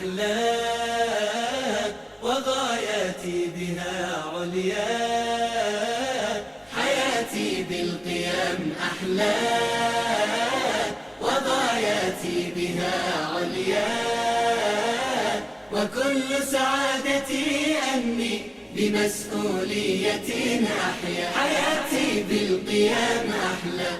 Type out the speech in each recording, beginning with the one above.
أحلى وغاياتي بها عليا، حياتي بالقيم أحلى وغاياتي بها عليا، وكل سعادتي أني بمسؤولية أحيا، حياتي بالقيم أحلى.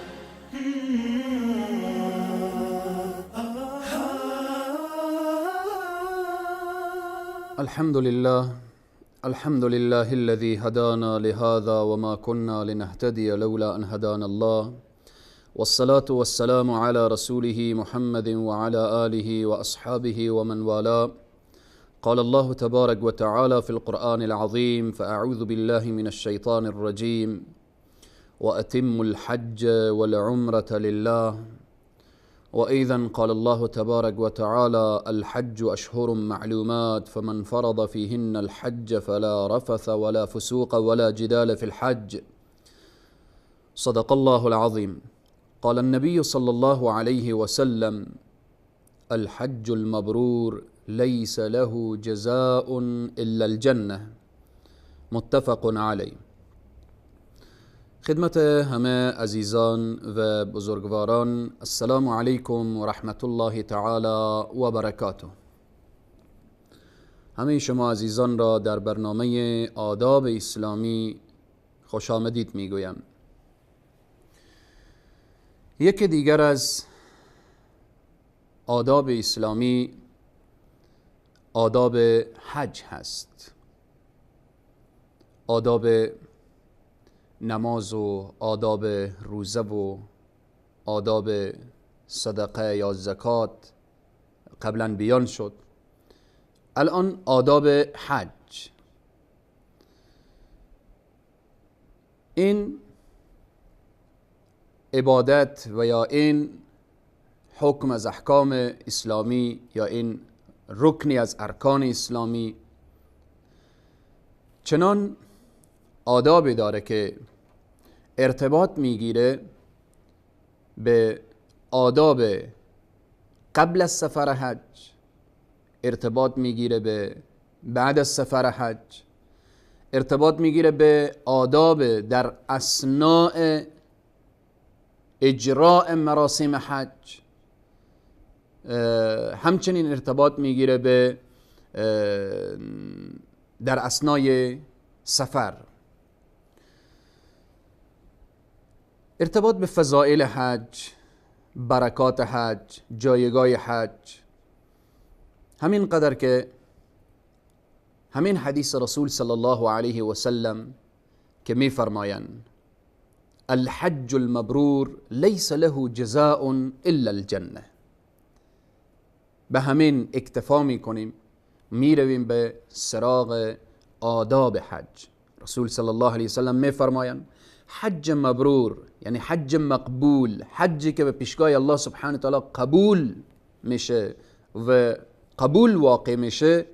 الحمد لله الذي هدانا لهذا وما كنا لنهتدي لولا أن هدانا الله، والصلاة والسلام على رسوله محمد وعلى آله وأصحابه ومن والاه. قال الله تبارك وتعالى في القرآن العظيم: فأعوذ بالله من الشيطان الرجيم، وأتموا الحج والعمرة لله. وأيضا قال الله تبارك وتعالى: الحج أشهر معلومات، فمن فرض فيهن الحج فلا رفث ولا فسوق ولا جدال في الحج. صدق الله العظيم. قال النبي صلى الله عليه وسلم: الحج المبرور ليس له جزاء إلا الجنة. متفق علیه. خدمت همه عزیزان و بزرگواران، السلام علیکم و رحمت الله تعالی و برکاته. همه شما عزیزان را در برنامه آداب اسلامی خوش آمدید میگویم. یکی دیگر از آداب اسلامی آداب حج هست. آداب نماز و آداب روزه و آداب صدقه یا زکات قبلا بیان شد. الان آداب حج. این عبادت و یا این حکم از احکام اسلامی یا این رکنی از ارکان اسلامی چنان آدابی داره که ارتباط میگیره به آداب قبل از سفر حج، ارتباط میگیره به بعد از سفر حج، ارتباط میگیره به آداب در اثناء اجراء مراسم حج، همچنین ارتباط میگیره به در اثناء سفر. ارتباط به فضائل حج، برکات حج، جایگاه حج. همین قدر که همین حدیث رسول صلی الله علیه و سلم که می فرمایند: الحج المبرور لیس له جزاء الا الجنه. به همین اکتفا می کنیم، می رویم به سراغ آداب حج. رسول صلی الله علیه و سلم می فرمایند حج مبرور یعنی حج مقبول، حجی که به پیشگاه الله سبحانه و تعالی قبول میشه و قبول واقع میشه،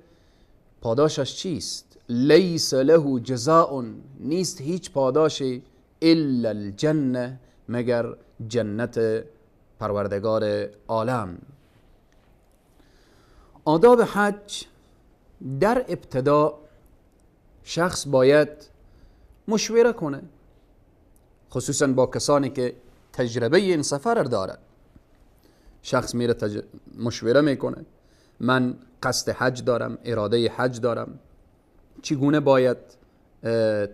پاداشش چیست؟ لیس له جزاء، نیست هیچ پاداشی، الا الجنه، مگر جنت پروردگار عالم. آداب حج در ابتدا شخص باید مشوره کنه، خصوصا با کسانی که تجربه این سفر دارد. شخص میره مشوره میکنه: من قصد حج دارم، اراده حج دارم، چگونه باید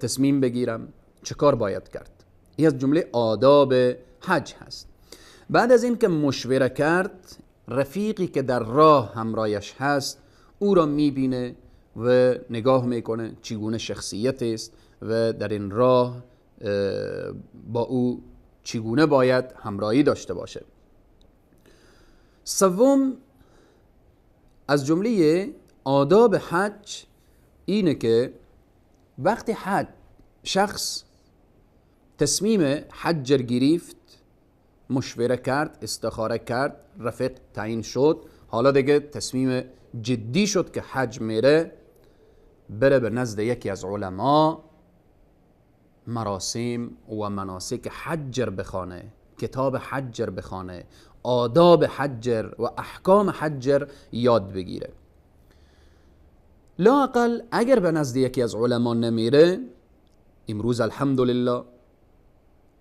تصمیم بگیرم، چه کار باید کرد. این از جمله آداب حج هست. بعد از این که مشوره کرد، رفیقی که در راه همراهش هست او را میبینه و نگاه میکنه چگونه شخصیت است و در این راه با او چگونه باید همراهی داشته باشه. سوم از جمله آداب حج اینه که وقتی حج شخص تصمیم حج گرفت، مشوره کرد، استخاره کرد، رفیق تعیین شد، حالا دیگه تصمیم جدی شد که حج میره، بره به نزد یکی از علما مراسم و مناسک حجر بخوانه، کتاب حجر بخوانه، آداب حجر و احکام حجر یاد بگیره. لااقل اگر به نزد یکی از علما نمیره، امروز الحمدلله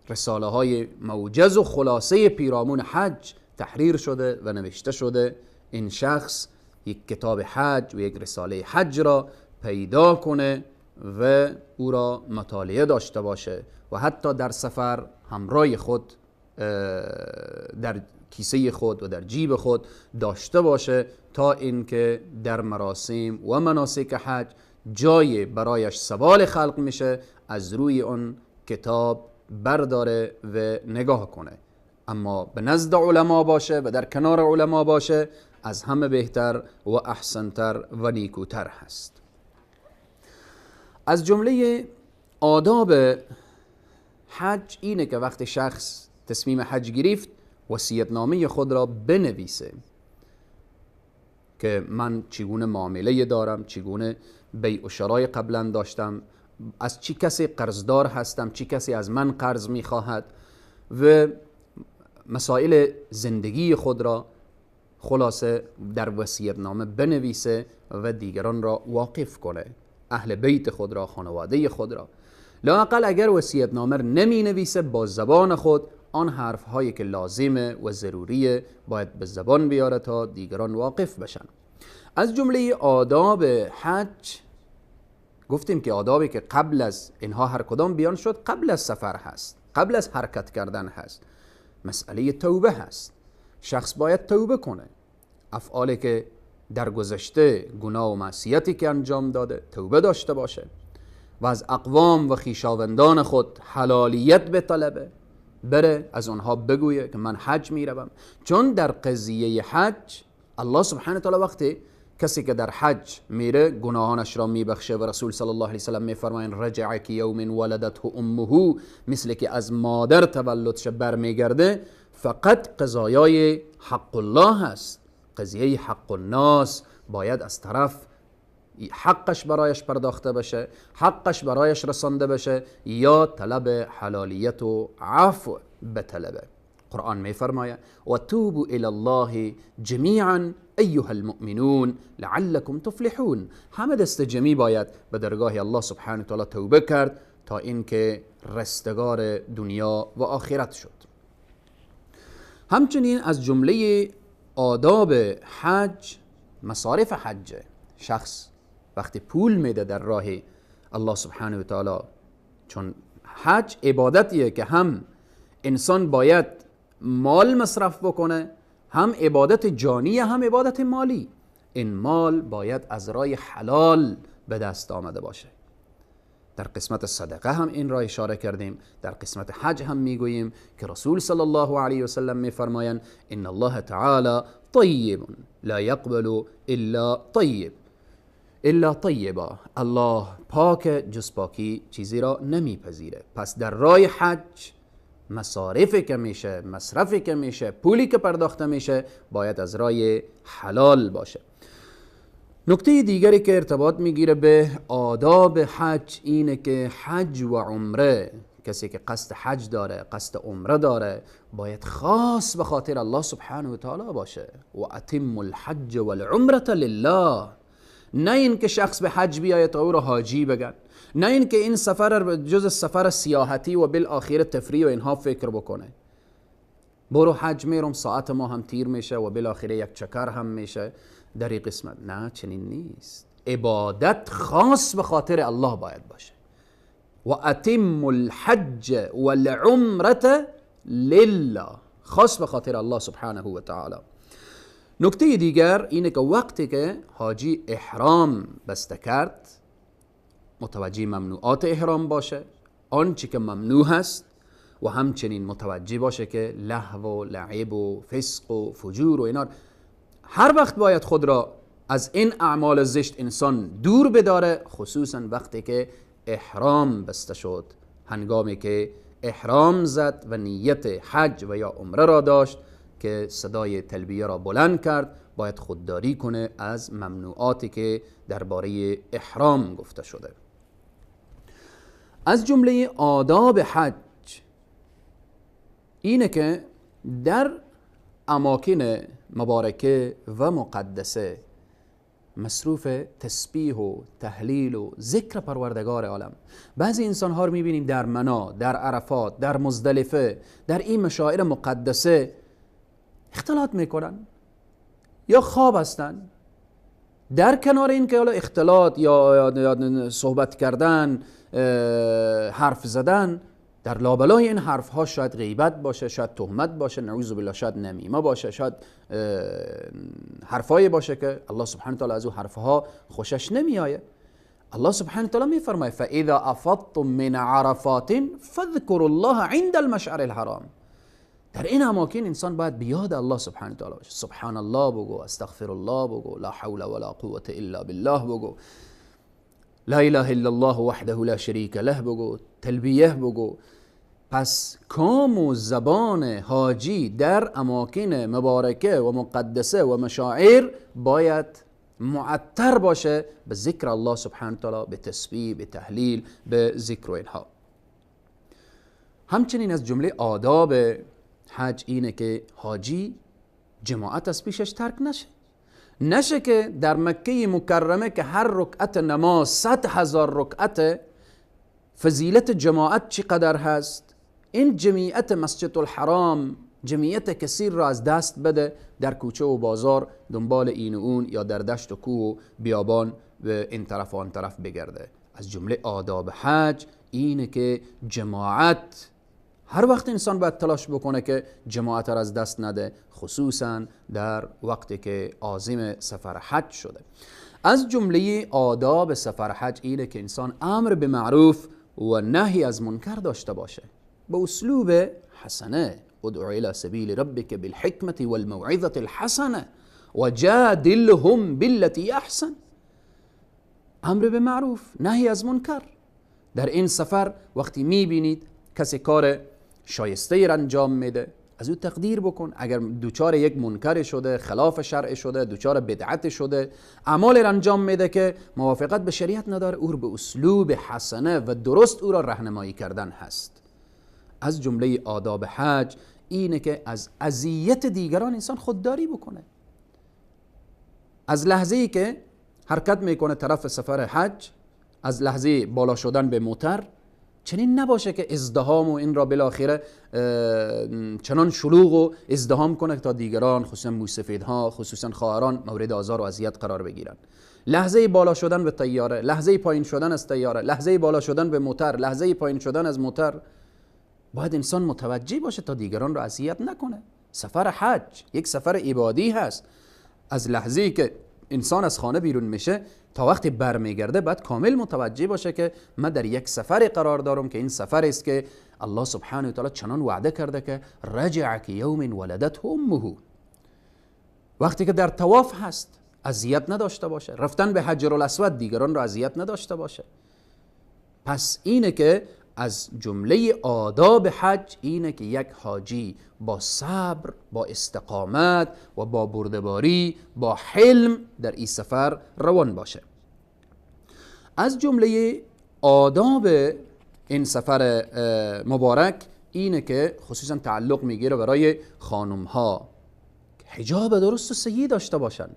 رساله های موجز و خلاصه پیرامون حج تحریر شده و نوشته شده. این شخص یک کتاب حج و یک رساله حج را پیدا کنه و او را مطالعه داشته باشه و حتی در سفر همراه خود در کیسه خود و در جیب خود داشته باشه تا اینکه در مراسم و مناسک حج جای برایش سوال خلق میشه از روی اون کتاب برداره و نگاه کنه. اما به نزد علما باشه و در کنار علما باشه از همه بهتر و احسنتر و نیکوتر هست. از جمله آداب حج اینه که وقتی شخص تصمیم حج گرفت وصیت‌نامه خود را بنویسه که من چگونه معامله دارم، چگونه بیع و شرای قبلا داشتم، از چی کسی قرضدار هستم، چی کسی از من قرض میخواهد و مسائل زندگی خود را خلاصه در وصیت‌نامه بنویسه و دیگران را واقف کنه، اهل بیت خود را، خانواده خود را. لااقل اگر وصیت‌نامه نمی نویسه با زبان خود آن حرف هایی که لازمه و ضروریه باید به زبان بیاره تا دیگران واقف بشن. از جمله آداب حج گفتیم که آدابی که قبل از اینها هر کدام بیان شد قبل از سفر هست، قبل از حرکت کردن هست. مسئله توبه هست. شخص باید توبه کنه، افعالی که در گذشته گناه و معصیتی که انجام داده توبه داشته باشه و از اقوام و خویشاوندان خود حلالیت بطلبه، بره از اونها بگویه که من حج میروم. چون در قضیه حج الله سبحانه تعالی وقتی کسی که در حج میره گناهانش را میبخشه و رسول صلی الله علیه وسلم میفرمایند رجع که یوم ولدته امه، مثل که از مادر تولدش برمیگرده. فقط قضایای حق الله هست، قضیه حق الناس باید از طرف حقش برایش پرداخته بشه، حقش برایش رسانده بشه یا طلب حلالیت و عفو بطلبه. قرآن میفرماید و توبوا الی الله جمیعا ایها المؤمنون لعلکم تفلحون. همه دست جمعی باید به درگاه الله سبحانه تعالی توبه کرد تا اینکه رستگار دنیا و آخرت شد. همچنین از جمله آداب حج مصارف حج. شخص وقتی پول میده در راه الله سبحانه و تعالی، چون حج عبادتیه که هم انسان باید مال مصرف بکنه، هم عبادت جانی هم عبادت مالی. این مال باید از راه حلال به دست آمده باشه. در قسمت صدقه هم این را اشاره کردیم، در قسمت حج هم میگوییم که رسول صلی الله علیه و سلم میفرمایند ان الله تعالی طیب لا یقبل الا طیب الا طیبا. الله پاک، جز پاکی چیزی را نمیپذیره. پس در راه حج مصارفی که میشه، مصرفی که میشه، پولی که پرداخته میشه باید از راه حلال باشه. نکته دیگری که ارتباط میگیره به آداب حج اینه که حج و عمره، کسی که قصد حج داره، قصد عمره داره، باید خاص به خاطر الله سبحانه و تعالی باشه. و اتم الحج والعمره لله. نه این که شخص به حج بیاید تا او را حاجی بگن، نه این که این سفر جز سفر سیاحتی و بالاخره تفریح و اینها فکر بکنه. برو حج میرم، ساعت ما هم تیر میشه و بالاخره یک چکر هم میشه در این قسمت. نه، چنین نیست. عبادت خاص به خاطر الله باید باشه. و اتم الحج والعمره لله، خاص به خاطر الله سبحانه و تعالی. نکته دیگر اینه که وقتی که حاجی احرام بسته کرد متوجه ممنوعات احرام باشه، آنچه که ممنوع هست، و همچنین متوجه باشه که لهو و لعب و فسق و فجور و اینا هر وقت باید خود را از این اعمال زشت انسان دور بداره، خصوصا وقتی که احرام بسته شد. هنگامی که احرام زد و نیت حج و یا عمره را داشت که صدای تلبیه را بلند کرد، باید خودداری کنه از ممنوعاتی که درباره احرام گفته شده. از جمله آداب حج اینه که در اماکن مبارکه و مقدسه مصروف تسبیح و تهلیل و ذکر پروردگار عالم. بعضی انسان ها رو میبینیم در منا، در عرفات، در مزدلفه، در این مشاعر مقدسه اختلاط میکنن یا خواب هستن. در کنار این که حالا اختلاط یا صحبت کردن، حرف زدن، در لابلای این حرف ها شاید غیبت باشه، شاید تهمت باشه، نعوذ بالله شاید نمیمه باشه، شاید حرفایی باشه که الله سبحانه و تعالی از او حرفها خوشش نمیآیه. الله سبحانه و تعالی میفرماید فاذا افضتم من عرفات فاذكروا الله عند المشعر الحرام. در این اماکن انسان باید بیاد الله سبحانه و تعالی باشه. سبحان الله بگو، استغفر الله بگو، لا حول ولا قوة الا بالله بگو، لا اله الا الله وحده لا شریک له بگو، تلبیه بگو. پس کام و زبان حاجی در اماکن مبارکه و مقدسه و مشاعر باید معطر باشه به ذکر الله سبحانه و تعالی، به تسبیح، به تهلیل، به ذکر و اینها. همچنین از جمله آداب حج اینه که حاجی جماعت از پیشش ترک نشه که در مکه مکرمه که هر رکعت نماز 100,000 رکعت، فضیلت جماعت چقدر هست، این جمعیت مسجد الحرام جمعیت کثیر را از دست بده، در کوچه و بازار دنبال این و اون یا در دشت و کوه و بیابان به این طرف و آن طرف بگرده. از جمله آداب حج اینه که جماعت هر وقت انسان باید تلاش بکنه که جماعت را از دست نده، خصوصا در وقتی که عازم سفر حج شده. از جمله آداب سفر حج اینه که انسان امر به معروف و نهی از منکر داشته باشه به اسلوب حسنه. ادعو الى سبیل ربک بالحکمة والموعظة الحسنه وجادلهم بالتي احسن. امر به معروف، نهی از منکر. در این سفر وقتی میبینید کسی کار شایسته را انجام میده، از او تقدیر بکن. اگر دوچار یک منکر شده، خلاف شرع شده، دوچار بدعت شده، اعمال را انجام میده که موافقت به شریعت نداره، او به اسلوب حسنه و درست او را راهنمایی کردن هست. از جمله آداب حج اینه که از اذیت دیگران انسان خودداری بکنه. از لحظه ای که حرکت میکنه طرف سفر حج، از لحظه بالا شدن به موتر چنین نباشه که ازدحام و این را بالاخره چنان شلوغ و ازدحام کنه تا دیگران خصوصا موسفیدها، خصوصا خواهران مورد آزار و اذیت قرار بگیرن. لحظه بالا شدن به طیاره، لحظه پایین شدن از طیاره، لحظه بالا شدن به موتر، لحظه پایین شدن از موتر، باید انسان متوجه باشه تا دیگران را اذیت نکنه. سفر حج یک سفر عبادی هست. از لحظه‌ای که انسان از خانه بیرون میشه تا وقتی برمیگرده باید کامل متوجه باشه که من در یک سفر قرار دارم که این سفر است که الله سبحانه و تعالی چنان وعده کرده که رجع کیوم ولدته امه. وقتی که در طواف هست اذیت نداشته باشه، رفتن به حجر الاسود دیگران را اذیت نداشته باشه. پس اینه که از جمله آداب حج اینه که یک حاجی با صبر، با استقامت و با بردباری، با حلم در این سفر روان باشه. از جمله آداب این سفر مبارک اینه که خصوصا تعلق میگیره برای خانم ها، حجاب درست و صحیح داشته باشن،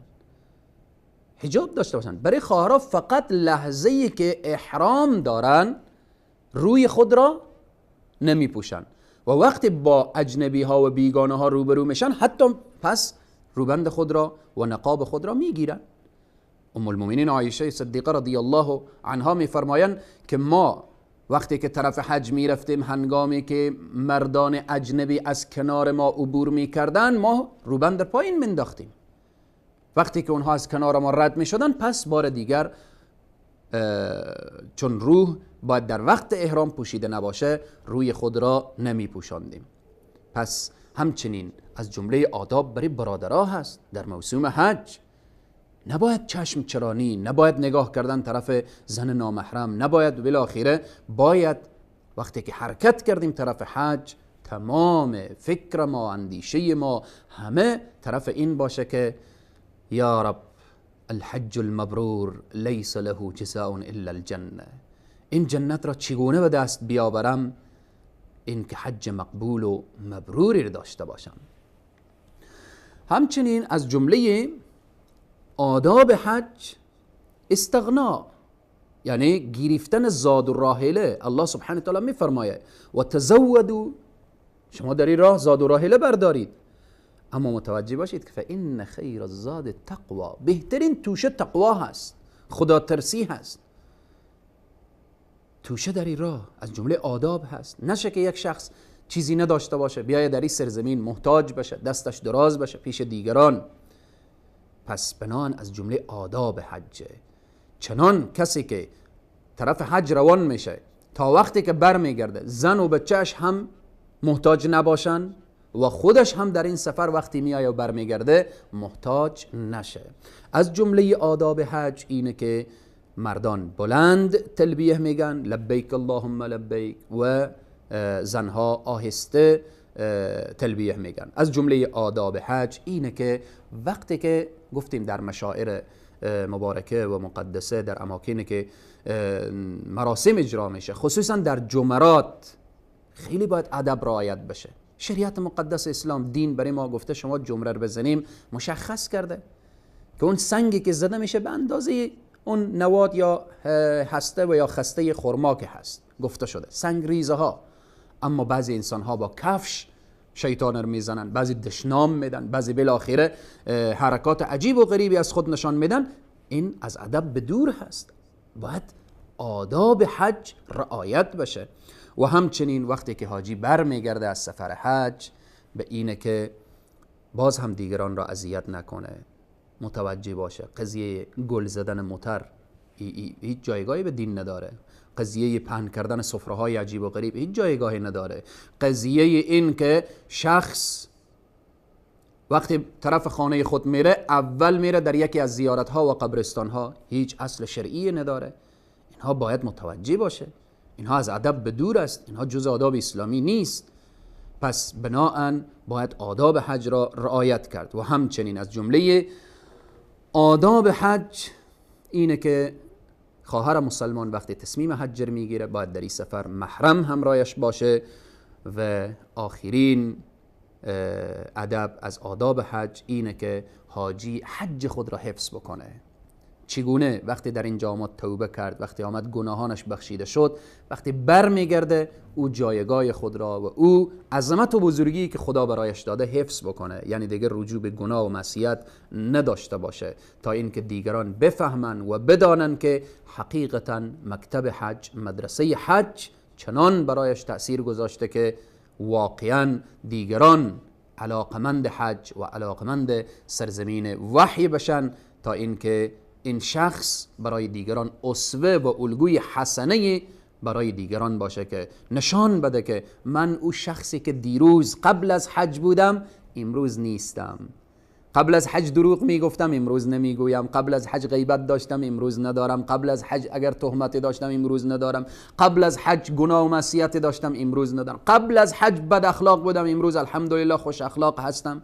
حجاب داشته باشن. برای خواهرها فقط لحظه‌ای که احرام دارن روی خود را نمی پوشن و وقتی با اجنبی ها و بیگانه ها روبرو میشن حتی پس روبند خود را و نقاب خود را میگیرن. ام المؤمنین عایشه صدیقه رضی الله عنها میفرمایند که ما وقتی که طرف حج میرفتیم، هنگامی که مردان اجنبی از کنار ما عبور میکردن، ما روبند پایین منداختیم. وقتی که اونها از کنار ما رد میشدن، پس بار دیگر چون روح باید در وقت احرام پوشیده نباشه، روی خود را نمی پوشاندیم. پس همچنین از جمله آداب برای برادرها هست در موسم حج، نباید چشم چرانی، نباید نگاه کردن طرف زن نامحرم، نباید بالاخره باید وقتی که حرکت کردیم طرف حج تمام فکر ما، اندیشه ما همه طرف این باشه که یا رب الحج المبرور لیس له جزاء الا الجنه. این جنت را چگونه به دست بیاورم؟ این که حج مقبول و مبروری را داشته باشم. همچنین از جمله آداب حج استغنا، یعنی گرفتن زاد و راحله. الله سبحانه تعالی میفرماید و تزودوا، شما در این راه زاد و راحله بردارید، اما متوجه باشید که فإن خیر الزاد التقوا، بهترین توشه تقوا هست، خدا ترسی هست. توشه در این راه از جمله آداب هست. نشه که یک شخص چیزی نداشته باشه بیاید در این سرزمین محتاج بشه، دستش دراز بشه پیش دیگران. پس بنان از جمله آداب حجه. چنان کسی که طرف حج روان میشه تا وقتی که بر میگرده زن و بچهش هم محتاج نباشن و خودش هم در این سفر وقتی میآید و برمیگرده محتاج نشه. از جمله آداب حج اینه که مردان بلند تلبیه میگن لبیک اللهم لبیک و زنها آهسته تلبیه میگن. از جمله آداب حج اینه که وقتی که گفتیم در مشاعر مبارکه و مقدسه، در اماکنی که مراسم اجرا میشه، خصوصا در جمرات، خیلی باید ادب رعایت بشه. شریعت مقدس اسلام، دین برای ما گفته شما جمره رو بزنیم، مشخص کرده که اون سنگی که زده میشه به اندازه اون نواد یا هسته و یا خسته خرما که هست گفته شده، سنگ ریزه ها. اما بعضی انسان ها با کفش شیطان رو میزنن، بعضی دشنام میدن، بعضی بالاخره حرکات عجیب و غریبی از خود نشان میدن. این از ادب به دور هست. باید آداب حج رعایت بشه. و همچنین وقتی که حاجی بر میگرده از سفر حج، به اینه که باز هم دیگران را اذیت نکنه، متوجه باشه. قضیه گل زدن موتر هیچ جایگاهی به دین نداره. قضیه پهن کردن سفره‌های عجیب و غریب هیچ جایگاهی نداره. قضیه این که شخص وقتی طرف خانه خود میره اول میره در یکی از زیارت‌ها و قبرستان‌ها هیچ اصل شرعی نداره. اینها باید متوجه باشه. اینها از ادب به دور است. اینها جز آداب اسلامی نیست. پس بناهن باید آداب حج را رعایت کرد. و همچنین از جمله آداب حج اینه که خواهر مسلمان وقتی تصمیم حج میگیره باید در این سفر محرم همراهش باشه. و آخرین ادب از آداب حج اینه که حاجی حج خود را حفظ بکنه. چگونه؟ وقتی در اینجا آمد توبه کرد، وقتی آمد گناهانش بخشیده شد، وقتی بر میگرده او جایگاه خود را و او عظمت و بزرگی که خدا برایش داده حفظ بکنه. یعنی دیگه رجوع به گناه و معصیت نداشته باشه، تا اینکه دیگران بفهمن و بدانن که حقیقتا مکتب حج، مدرسه حج چنان برایش تأثیر گذاشته که واقعا دیگران علاقمند حج و علاقمند سرزمین وحی بشن، تا اینکه این شخص برای دیگران اسوه و الگوی حسنه برای دیگران باشه، که نشان بده که من او شخصی که دیروز قبل از حج بودم امروز نیستم. قبل از حج دروغ میگفتم امروز نمیگویم. قبل از حج غیبت داشتم امروز ندارم. قبل از حج اگر تهمتی داشتم امروز ندارم. قبل از حج گناه و معصیت داشتم امروز ندارم. قبل از حج بد اخلاق بودم امروز الحمدلله خوش اخلاق هستم.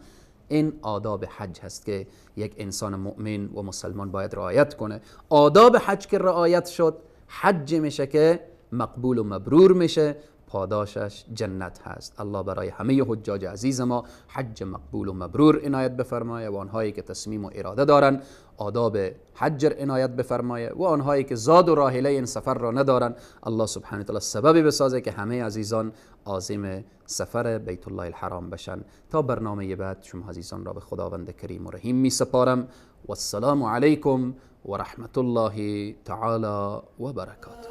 این آداب حج هست که یک انسان مؤمن و مسلمان باید رعایت کنه. آداب حج که رعایت شد، حج میشه که مقبول و مبرور میشه، پاداشش جنت هست. الله برای همه حجاج عزیز ما حج مقبول و مبرور عنایت بفرمایه، و آنهایی که تصمیم و اراده دارن آداب حج عنایت بفرمایه، و آنهایی که زاد و راحله این سفر را ندارن الله سبحانه تعالی سببی بسازه که همه عزیزان عازم سفر بیت الله الحرام بشن. تا برنامه بعد شما عزیزان را به خداوند کریم و رحیم می سپارم. و السلام علیکم و رحمت الله تعالی و برکاته.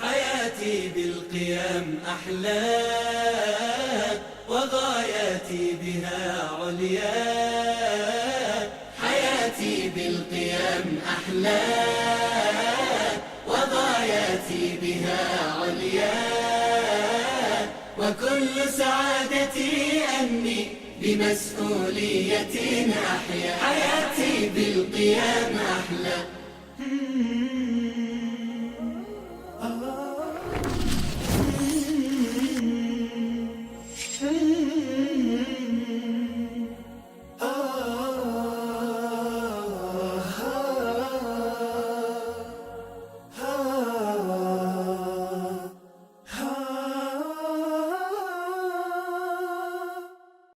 حياتي بالقيم أحلى وغاياتي بها عليا. حياتي بالقيم أحلى وغاياتي بها عليا. وكل سعادتي أني بمسؤولية أحيا. حياتي بالقيم أحلى